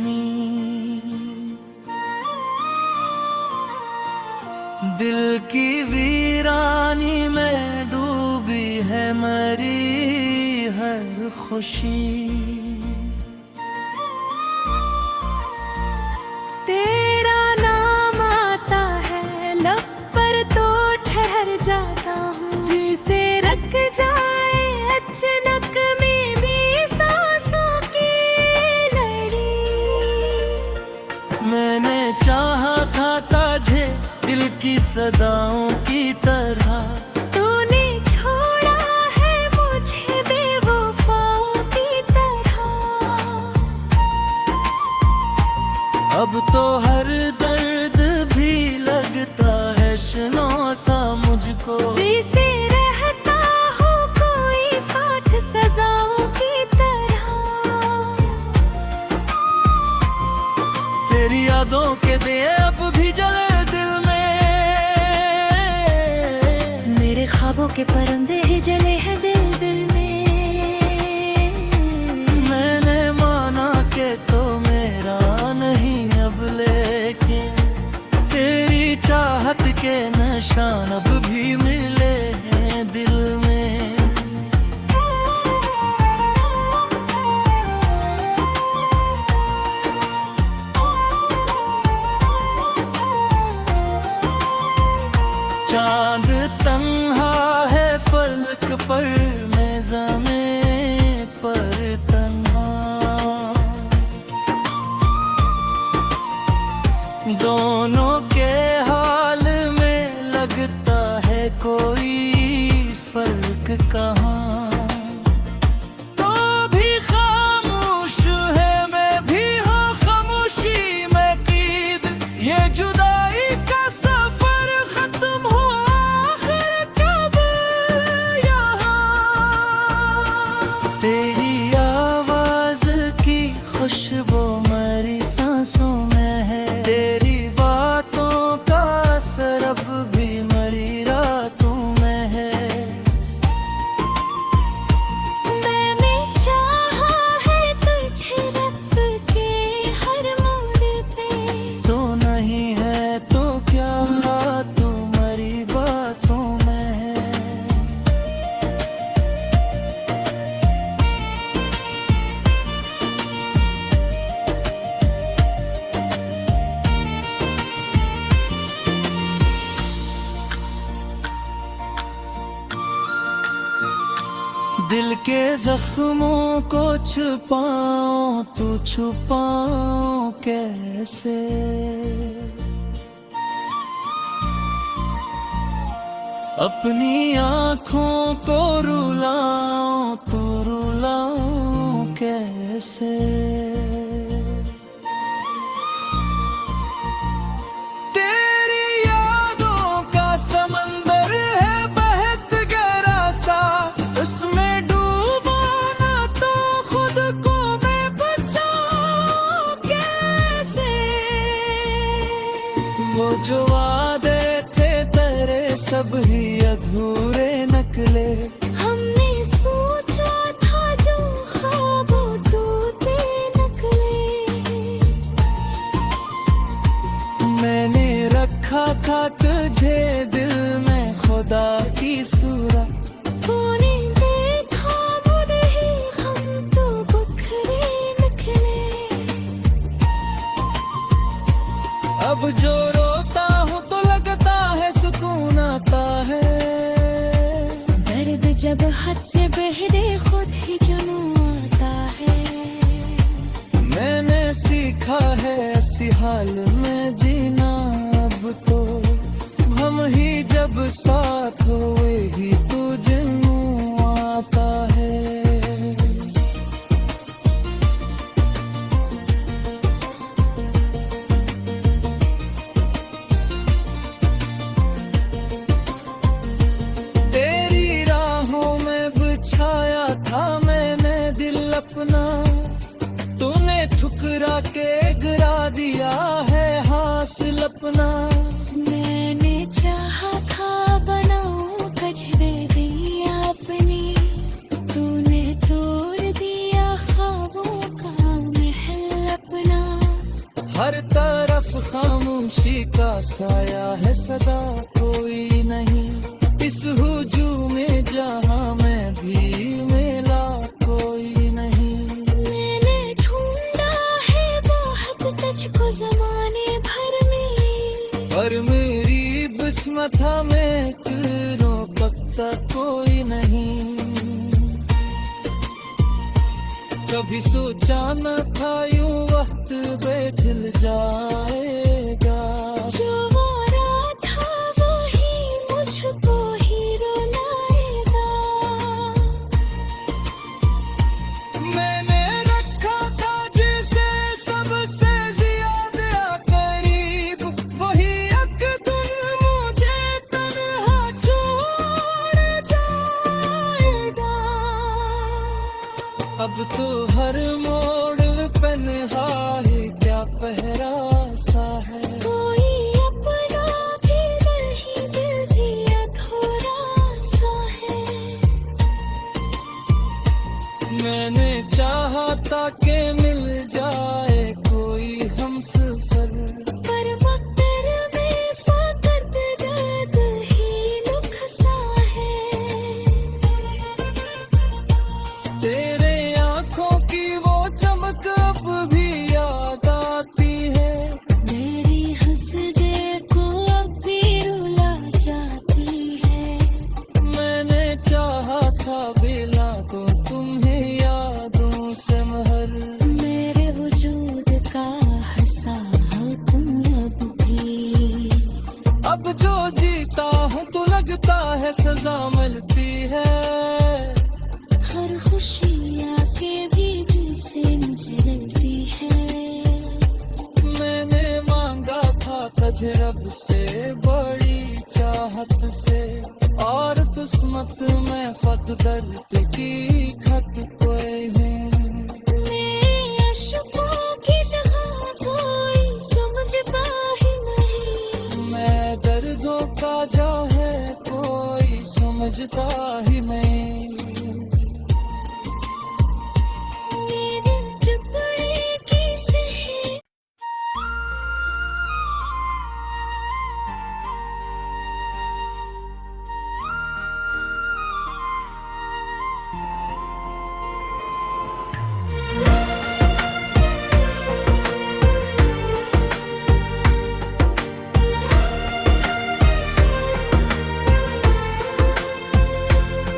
जमी। दिल की वीरानी में डूबी है मरी हर खुशी। तेरा नाम आता है लब पर तो ठहर जाता हूँ, जिसे रख जाए अचानक मेरी सांसों की लड़ी। मैंने चाहा था तुझे दिल की सदाओं की तरह, तूने छोड़ा है मुझे बेवफाओं की तरह। अब तो हर दर्द भी लगता है शनो सा मुझको, जैसे रहता हो कोई साथ सजाओं की तरह। तेरी यादों के दिए अब भी जले दिल में, मेरे ख्वाबों के परंदे ही जले हैं दिल दिल में। मैंने माना कि तो मेरा नहीं अब, लेकिन तेरी चाहत के निशान अब भी मिले हैं दिल में। चांद तन्हा है फलक पर, मैं ज़मीं पर तन्हा। दोनों के हाल में लगता है कोई फर्क कहाँ। तो भी खामोश है मैं भी हूँ खामोशी में कीद, ये जुदाई का सफर खत्म हुआ आखिर कब यहाँ। तेरी आवाज की खुशबू मेरी सांसों में है, तेरी बातों का असर अब भी मरी रातों में है। मैंने चाहा है तुझे रब के हर मोड़ पे, तो नहीं है तो क्या तू मरी बातों में है। दिल के जख्मों को छुपाऊं तू छुपाऊं कैसे। अपनी आँखों को रुलाऊं तू रुलाऊं कैसे। तेरी यादों का समंदर है बहत गहरा सा, उसमें डूबो ना तो खुद को मैं बचाऊं कैसे। वो जो वादे थे तेरे सब ही अधूरे निकले, हमने सोचा था जो ख्वाबों टूटे निकले। मैंने रखा था तुझे दिल में खुदा की सूरत, तूने देखा मुझे ही हम तो बखरे निकले। अब जो रोता हूँ तो लगता है सुकून आता है। दर्द जब हद से बहरे खुद ही जुनून आता है। मैंने सीखा है ऐसी हाल में जीना, अब तो हम ही जब साथ हुए ही तो जुनून आता है। तेरी राहों में बिछाया था मैंने दिल अपना, तूने ठुकरा के गिरा दिया है हासिल अपना। मैंने चाहा था बनाऊं कजरे दिया अपनी, तूने तोड़ दिया ख्वाबों का महल अपना। हर तरफ खामोशी का साया है, सदा कोई नहीं। इस हुजूम में जहां मैं भी मिला कोई नहीं। मैंने ढूंढा है बहुत तुझको ज़माने भर में, पर मेरी बिस्मत में तेरो पक्का कोई नहीं। कभी सोचा न था यूं वक्त बेखिल जाएगा। जो वारा था वही मुझको ही रुलाएगा। मैंने रखा था जिसे सबसे ज्यादा करीब, वही यकदम मुझे तन्हा छोड़ जाएगा। अब तो हर मोड़ पे निहाही क्या पहरा सा है। कोई अपना भी नहीं, दिल भी अधूरा सा है। मैंने चाहा था कि मिल जाए कोई हमसफर, पर मकर में फकत दर्द ही नुक्सा है। तेरे आंखों की वो चमक अब भी याद आती है। मेरी हंसदे को अब भी रुला जाती है। मैंने चाहा था बिला तो तुम्हें यादों से महर। मेरे वजूद का हंसा हो तुम अब भी। अब जो जीता हूँ तो लगता है सजा मिलती है। हर खुशी आके भी जिसे मुझे लगती है। मैंने मांगा था तुझे रब से बड़ी चाहत से, और किस्मत में फकदर की खत कोई है। मेरे अशकों की जगह कोई समझता ही नहीं। मैं दर्दों का जो है कोई समझता ही नहीं। मेरे टुकड़े की सही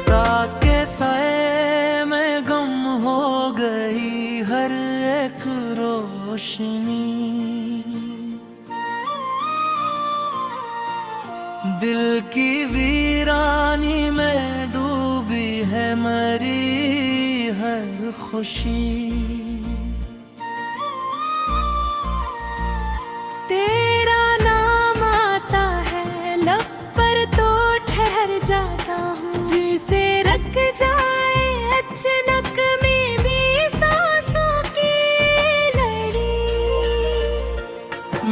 रात के साए में गम हो गई हर एक रोशनी। दिल की वीरानी में डूबी है मरी हर खुशी। तेरा नाम आता है लब पर तो ठहर जाता हूँ। जिसे रख जाए अचानक में भी सांसों की लड़ी।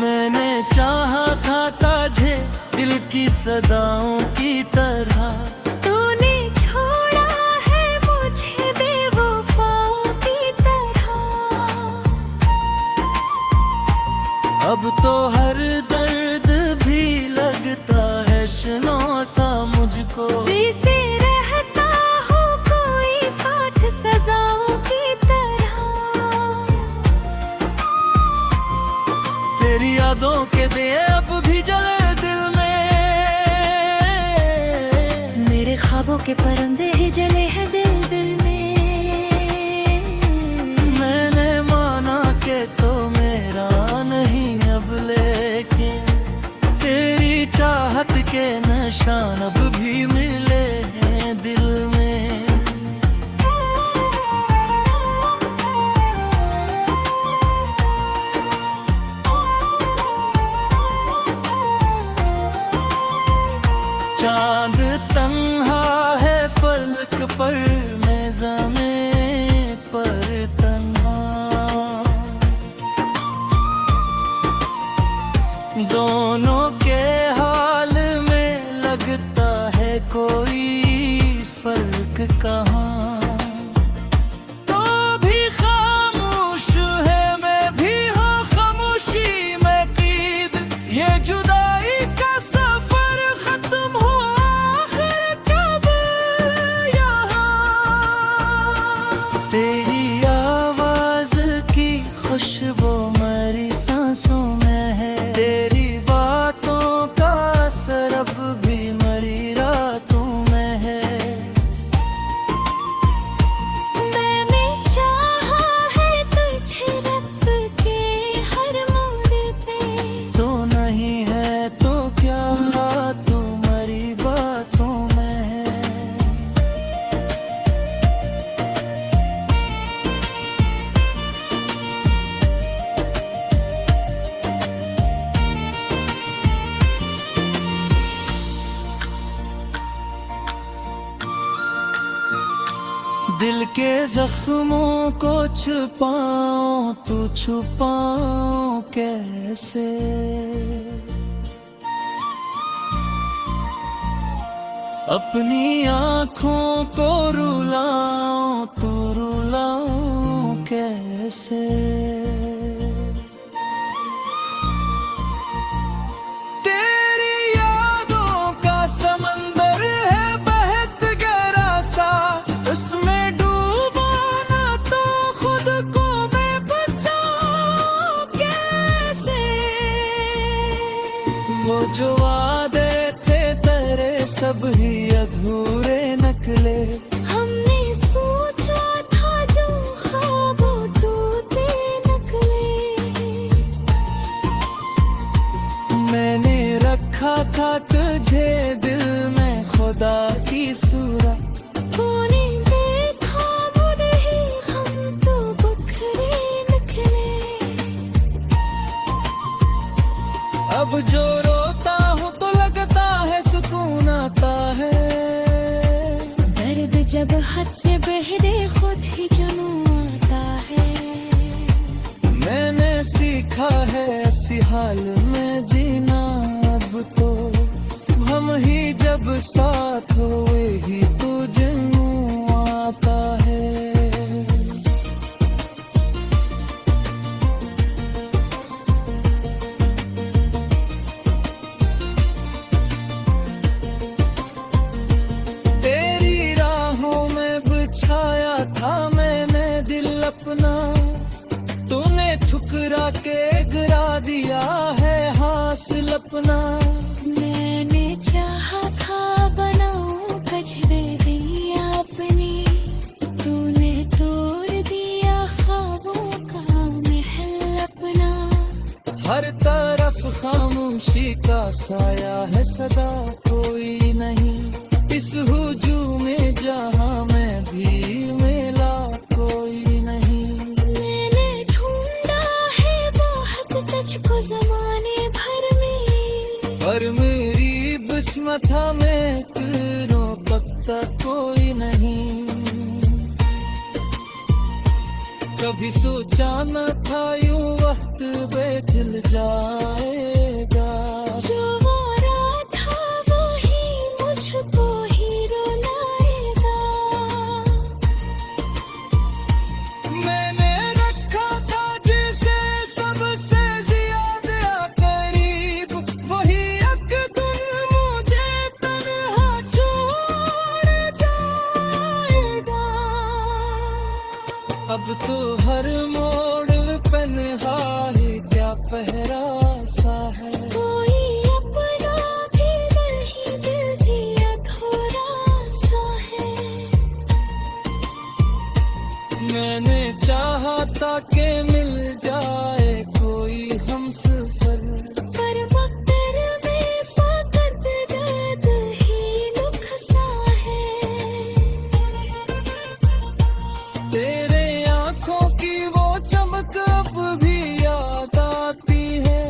मैंने चाहा था तुझे दिल की सदाओं की तरह। तूने छोड़ा है मुझे बेवफाओं की तरह। अब तो हर दर्द भी लगता है शनो सा मुझको। जिसे रहता हूँ कोई साठ सजाओं की तरह। तेरी यादों के दिए अब भी जले दिल में। मेरे ख्वाबों के परंदे ही जले हैं दिल दिल में। मैंने माना कि तो मेरा नहीं अब, लेकिन तेरी चाहत के निशान अब भी मिले हैं दिल में। चांद तन्हा है फलक पर, मैं ज़मीं पर तन्हा। दोनों के हाल में लगता है कोई फर्क कहाँ। तो भी खामोश है मैं भी हूँ खामोशी के जख्मों को छुपाऊं तू छुपाऊं कैसे। अपनी आँखों को रुलाऊं तू रुलाऊं कैसे। तेरी यादों का समंदर है बहत गहरा सा, उसमें डूबो ना तो खुद को मैं बचाऊं कैसे। वो जो वादे थे तेरे सब ही अधूरे निकले। हमने सोचा था जो ख्वाबों टूटे निकले। मैंने रखा था तुझे दिल में खुदा की सूरत। कोने देखा मुड़ ही हम तो बखरे निकले। अब जो रोता हूँ तो लगता है सुकून आता है। दर्द जब हद से बहरे खुद ही जुनून आता है। मैंने सीखा है ऐसी हाल में जीना, अब तो हम ही जब साथ हुए ही तो जुनून आता है। तेरी राहों में बिछाया था मैंने दिल अपना, तूने ठुकरा के गिरा दिया है हासिल अपना। मैंने चाहा था बनाऊं कजरे अपनी, तूने तोड़ दिया ख्वाबों का महल अपना। हर तरफ खामोशी का साया है सदा कोई नहीं, इस हुजूम में जहां मैं भी मिला कोई नहीं। मैंने ढूंढा है बहुत तुझको ज़माने भर में, पर मेरी बिस्मत में तेरो पत्ता कोई नहीं। कभी सोचा न था यूं वक्त बेखिल जाएगा। जो वारा था वही मुझको ही रुलाएगा। मैंने रखा था जिसे सबसे ज्यादा करीब, वही एक दिन मुझे तन्हा छोड़ जाएगा। अब तो हर मोड़ पे निहाही क्या पहरा सा है। कोई अपना भी नहीं, दिल भी अधूरा सा है। मैंने चाहा था कि मिल जाए कोई हमसफर, पर मक्तर में फकत दर्द ही दुख सा है। तेरे आँखों की वो चमक अब भी याद आती है।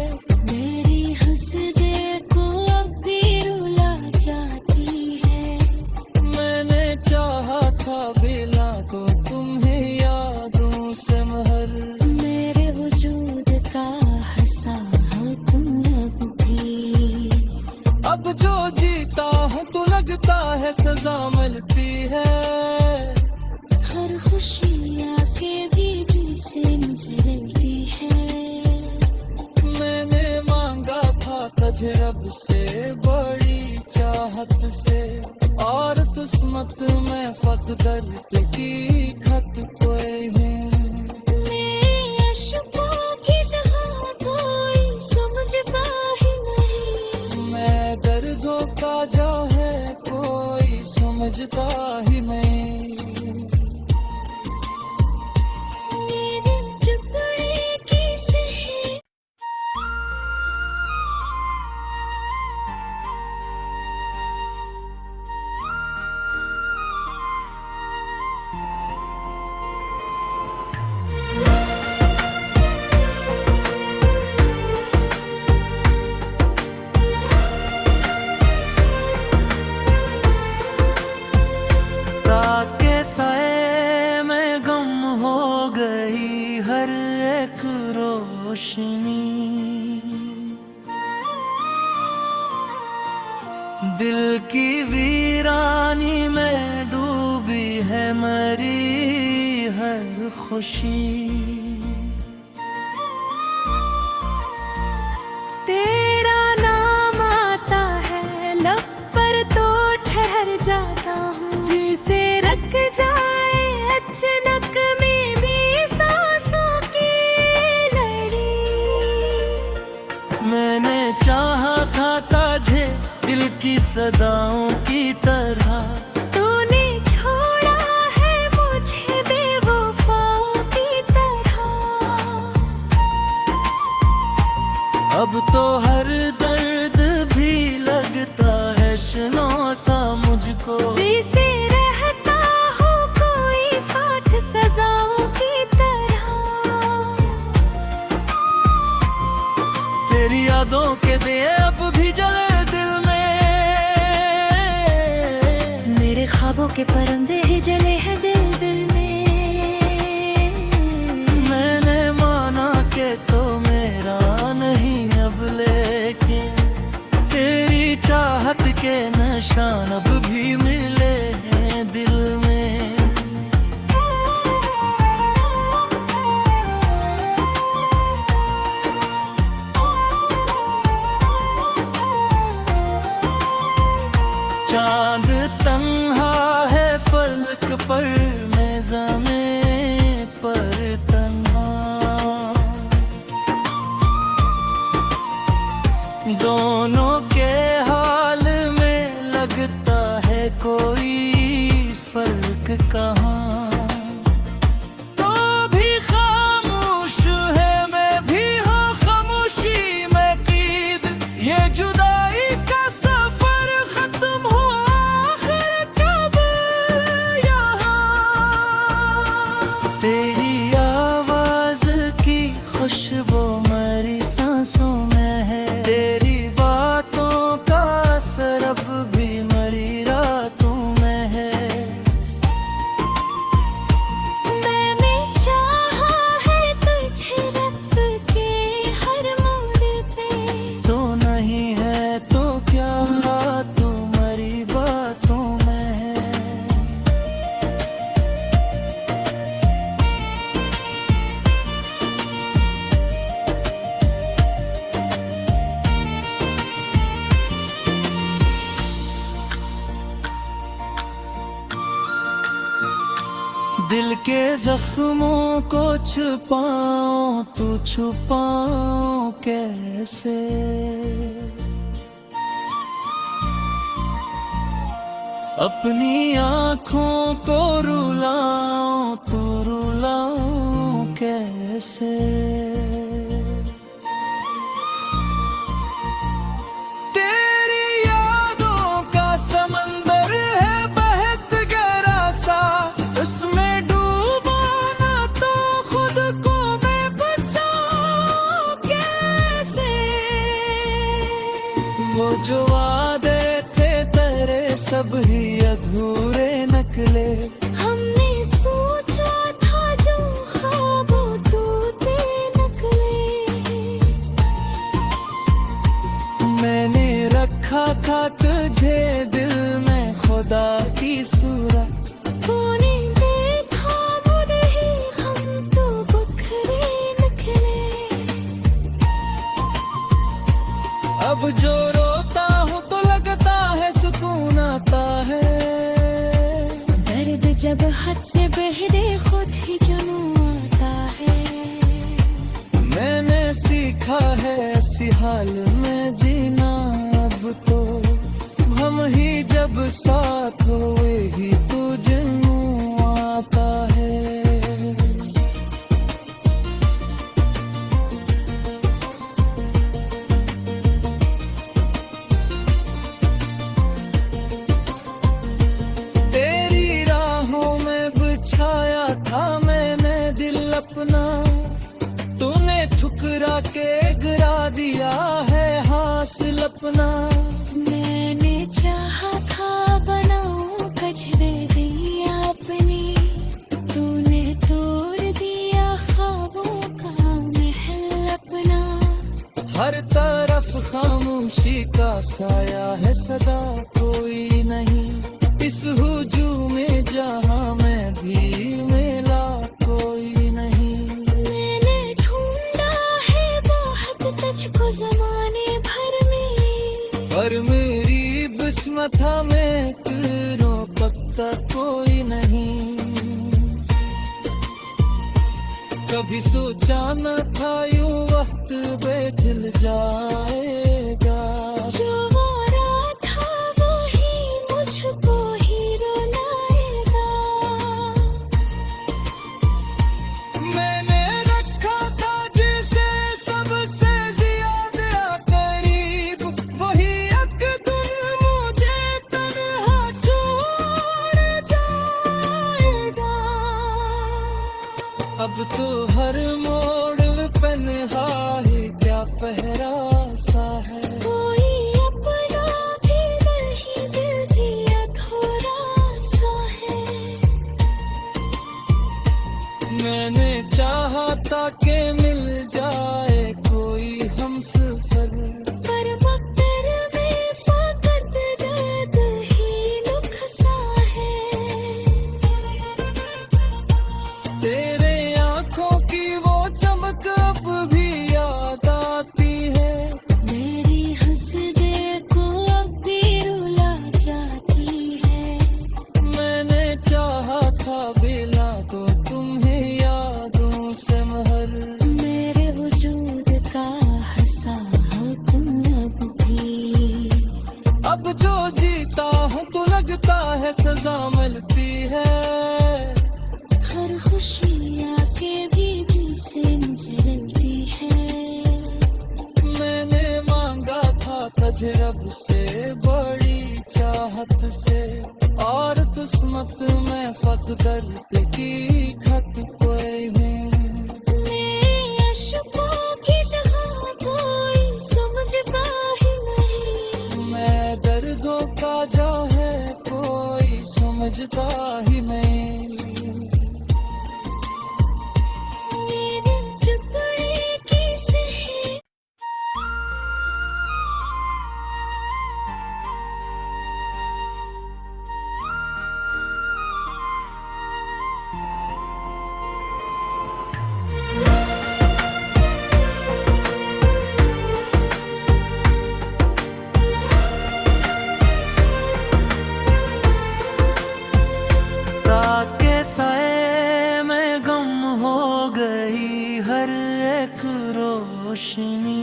मेरी हंसदे को अब भी रुला जाती है। मैंने चाहा था बिला को तुम्हें यादों से महर, मेरे वजूद का हंसा हो तुम अब भी। अब जो जीता हूँ तो लगता है सजा मिलती है। हर खुशी आके भी जिसे मुझे मिलती है। मैंने मांगा था तुझे रब से बड़ी चाहत से, और किस्मत में फकदर की खत कोई है। मेरे अशकों की जगह कोई समझता ही नहीं। मैं दर्दों का जो है कोई समझता ही नहीं। मेरे टुकड़े की सही रोशनी। दिल की वीरानी में डूबी है मरी हर खुशी। तेरा नाम आता है लब पर तो ठहर जाता हूँ, जिसे रख जाए अचानक में भी सांसों की लड़ी। मैंने चाहा था तुझे दिल की सदाओं की तरह, तूने छोड़ा है मुझे बेवफाओं की तरह। अब तो हर दर्द भी लगता है शनो सा मुझको, जैसे रहता हो कोई साथ सजाओं की तरह। तेरी यादों के दिए अब भी जले दिल में, मेरे ख्वाबों के परंदे ही जले हैं दिल दिल में। मैंने माना कि तो मेरा नहीं अब, लेकिन तेरी चाहत के निशान अब भी मिले हैं दिल में। चांद तन्हा है फलक पर, मैं ज़मीं पर तन्हा। दोनों के हाल में लगता है कोई फर्क कहाँ। तो भी खामोश है मैं भी हूँ खामोशी में कीद, ये जुदाई का सफर खत्म हो आखिर कब यहाँ। तेरी आवाज की खुशबू मेरी सांसों में है, तेरी बातों का असर अब भी मरी रातों में है। मैंने चाहा है तुझे रब के हर मोड़ पे, तो नहीं है तो क्या तू मरी बातों में है। दिल के जख्मों को छुपाऊं तू छुपाऊं कैसे। अपनी आँखों को रुलाऊं तू रुलाऊं कैसे। तेरी यादों का समंदर है बहत गहरा सा, उसमें डूबा ना तो खुद को मैं बचाऊं कैसे। वो जो वादे थे तेरे सब ही अधूरे निकले, हमने सोचा था जो ख्वाबों टूटे नकले। मैंने रखा था तुझे दिल में खुदा की सूरत, तूने देखा मुड़ ही हम तो बखरे निकले। अब जो रोता हूँ तो लगता है सुकून आता है। दर्द जब हद से बहरे खुद ही जुनून आता है। मैंने सीखा है ऐसी हाल में जीना, अब तो हम ही जब साथ हुए ही तो जुनून आता है। तेरी राहों में बिछाया था मैंने दिल अपना, तूने ठुकरा के गिरा दिया है हासिल अपना। मैंने चाहा था बनाऊं कजरे दिया अपनी, तूने तोड़ दिया ख्वाबों का महल अपना। हर तरफ खामोशी का साया है, सदा कोई नहीं इस हुजूम में, जहां मैं भी मिला कोई नहीं। मैंने ढूंढा है बहुत तुझको ज़माने भर में, पर मेरी बिस्मत में तेरो पत्ता कोई नहीं। कभी सोचा न था यूं वक्त बेखिल जाएगा, जो वारा था वही मुझको ही रुलाएगा। मैंने रखा था जिसे सबसे ज्यादा करीब, वही एक दिन मुझे तन्हा छोड़ जाएगा। अब तो हर मोड़ पे निहाही क्या पहरा सा है, कोई अपना भी नहीं, दिल भी अधूरा सा है। मैंने चाहा था कि मिल जाए कोई हमसफर, पर मक्तर में फकत दर्द ही नुक्सा है। तेरे आंखों की वो चमक अब भी याद आती है, मेरी हंसदे को अब भी रुला जाती है। मैंने चाहा था बिला को तुम्हें यादों से महर, मेरे वजूद का हंसा हो तुम अब भी। अब जो जीता हूँ तो लगता है सजा मिलती है। हर खुशी आके भी जिसे मुझे मिलती है। मैंने मांगा था तुझे रब से बड़ी चाहत से, और किस्मत में फकदर की खत कोई है। मेरे अशकों की जगह कोई समझता ही नहीं, मैं दर्दों का जो है कोई समझता ही नहीं। मेरे टुकड़े की सही रात के साए में गम हो गई हर एक रोशनी,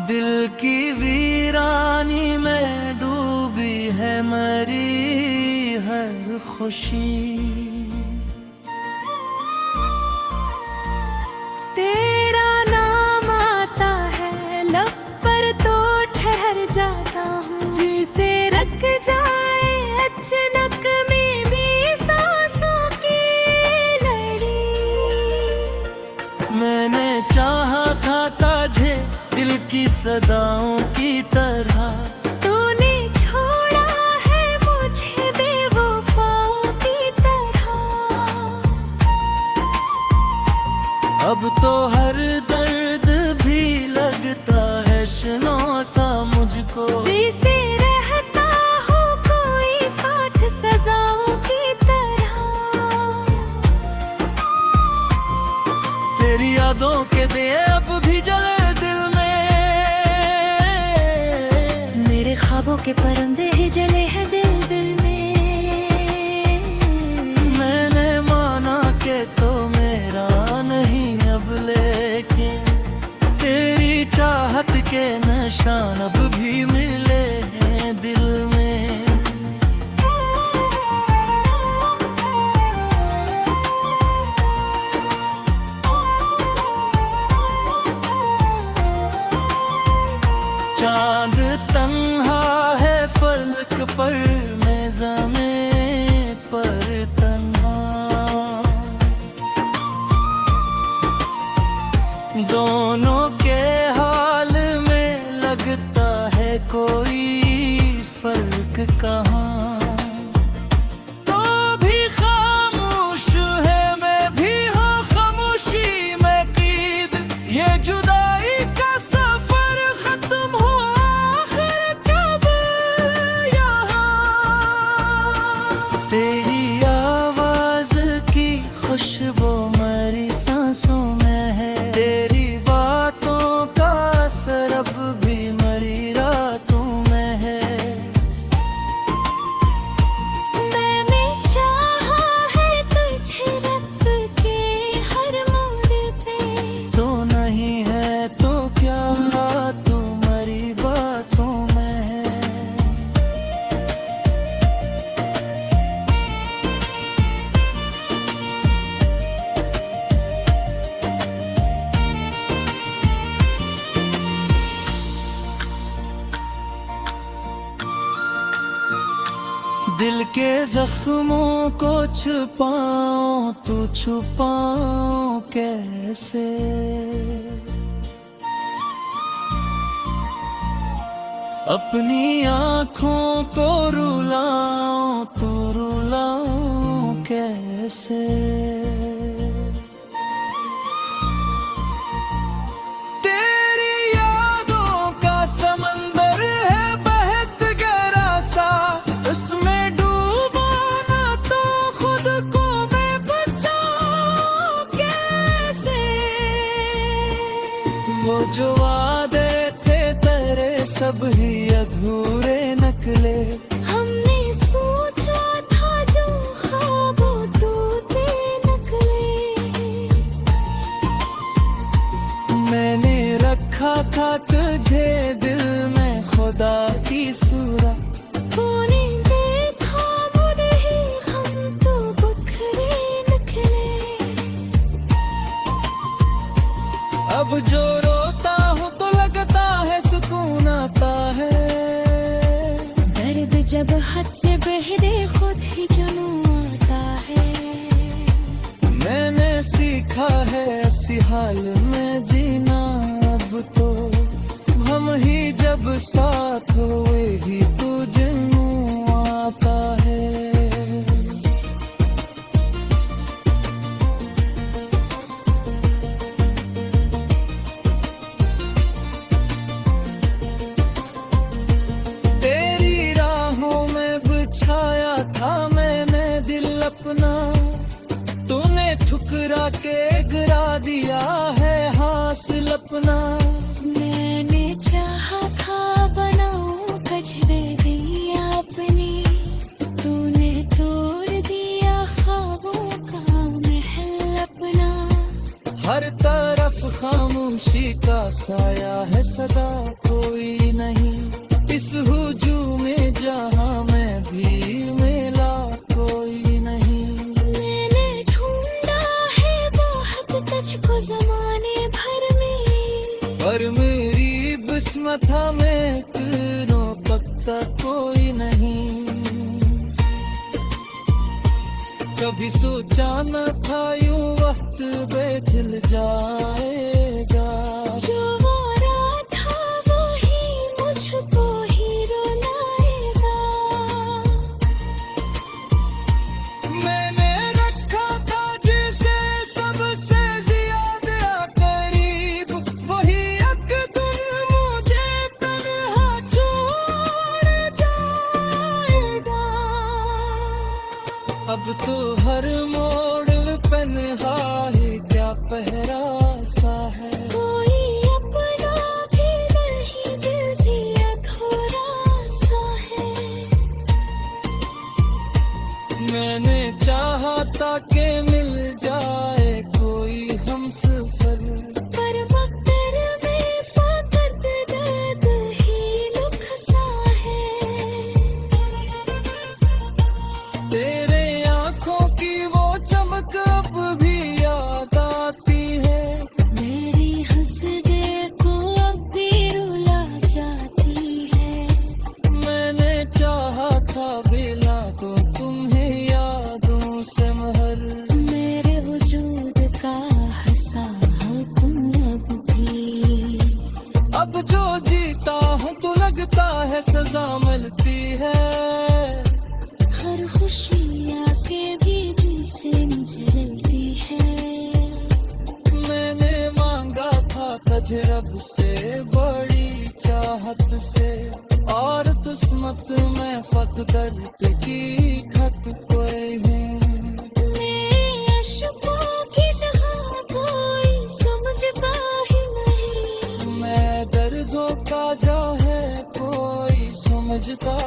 दिल की वीरानी में डूबी है मरी हर खुशी। तेरा नाम आता है लब पर तो ठहर जाता हूँ, जिसे रख जाए अचानक में भी सांसों की लड़ी। मैंने चाहा था तुझे दिल की सदाओं की तरह, तूने छोड़ा है मुझे बेवफाओं की तरह। अब तो हर दर्द भी लगता है शनो सा मुझको, जिसे रहता हो कोई साथ सजाओं की तरह। तेरी यादों के दिए अब भी जले दिल में, मेरे ख्वाबों के परंदे ही जले हैं दिल दिल में। मैंने माना कि तो मेरा नहीं अब, लेकिन तेरी चाहत के निशान अब भी मिले हैं दिल में। चांद तन्हा है फलक पर, मैं ज़मीं पर तन्हा, दोनों के हाल में लगता है कोई दिल के जख्मों को छुपाऊं तो छुपाऊं कैसे। अपनी आँखों को रुलाऊं तो रुलाऊं कैसे। तेरी यादों का समंदर है बहत गहरा सा, उसमें डूबो ना तो खुद को मैं बचाऊं कैसे। वो जो वादे थे तेरे सब ही अधूरे निकले। हमने सोचा था जो ख्वाबों टूटे निकले। मैंने रखा था तुझे दिल में खुदा की सूरत। कोने देखा मुड़ ही हम तो बखरे निकले। अब जो रोता हूँ तो लगता है सुकून आता है। दर्द जब हद से बहरे खुद ही जुनून आता है। मैंने सीखा है ऐसी हाल में जीना, अब तो हम ही जब साथ हुए ही तो जुनून आता है। तेरी राहों में बिछाया था मैंने दिल अपना, तूने ठुकरा के गिरा दिया है हासिल अपना। मैंने चाहा था बनाऊं कजरे अपनी, तूने तोड़ दिया ख्वाबों का महल अपना। हर तरफ खामोशी का साया है सदा कोई नहीं, इस हुजूम में जहां मैं भी मिला कोई नहीं। मैंने ढूंढा है बहुत तुझको ज़माने भर में, पर मेरी बिस्मत में तेरो पक्का कोई नहीं। कभी सोचा न था यूं वक्त बेदिल जाएगा। जो वारा था वो ही मुझको ही रुलाएगा। मैंने रखा था जिसे सबसे ज्यादा करीब, वही एक दिन मुझे तन्हा छोड़ जाएगा। अब तो हर मोड़ पे निहाही क्या पहरा सा है। कोई अपना भी नहीं, दिल भी अधूरा सा है। मैंने चाहा था कि मिल जाए कोई हमसफर, पर मगर में फकत दर्द ही दुख सा है। तेरे आँखों की वो चमक अब भी याद आती है। मेरी हंसदे को अब भी रुला जाती है। मैंने चाहा था बिला को तुम्हें यादों से महर, मेरे वजूद का हंसा हो तुम अब भी। अब जो जीता हूँ तो लगता है सजा मिलती है। हर खुशी आके भी जिसे मुझे मिलती है। मैंने मांगा था तुझे रब से बड़ी चाहत से, और किस्मत में फकदर की खत कोई है। मेरे अशकों की जगह कोई समझ पा ही नहीं। मैं दर्दों का जो है कोई समझता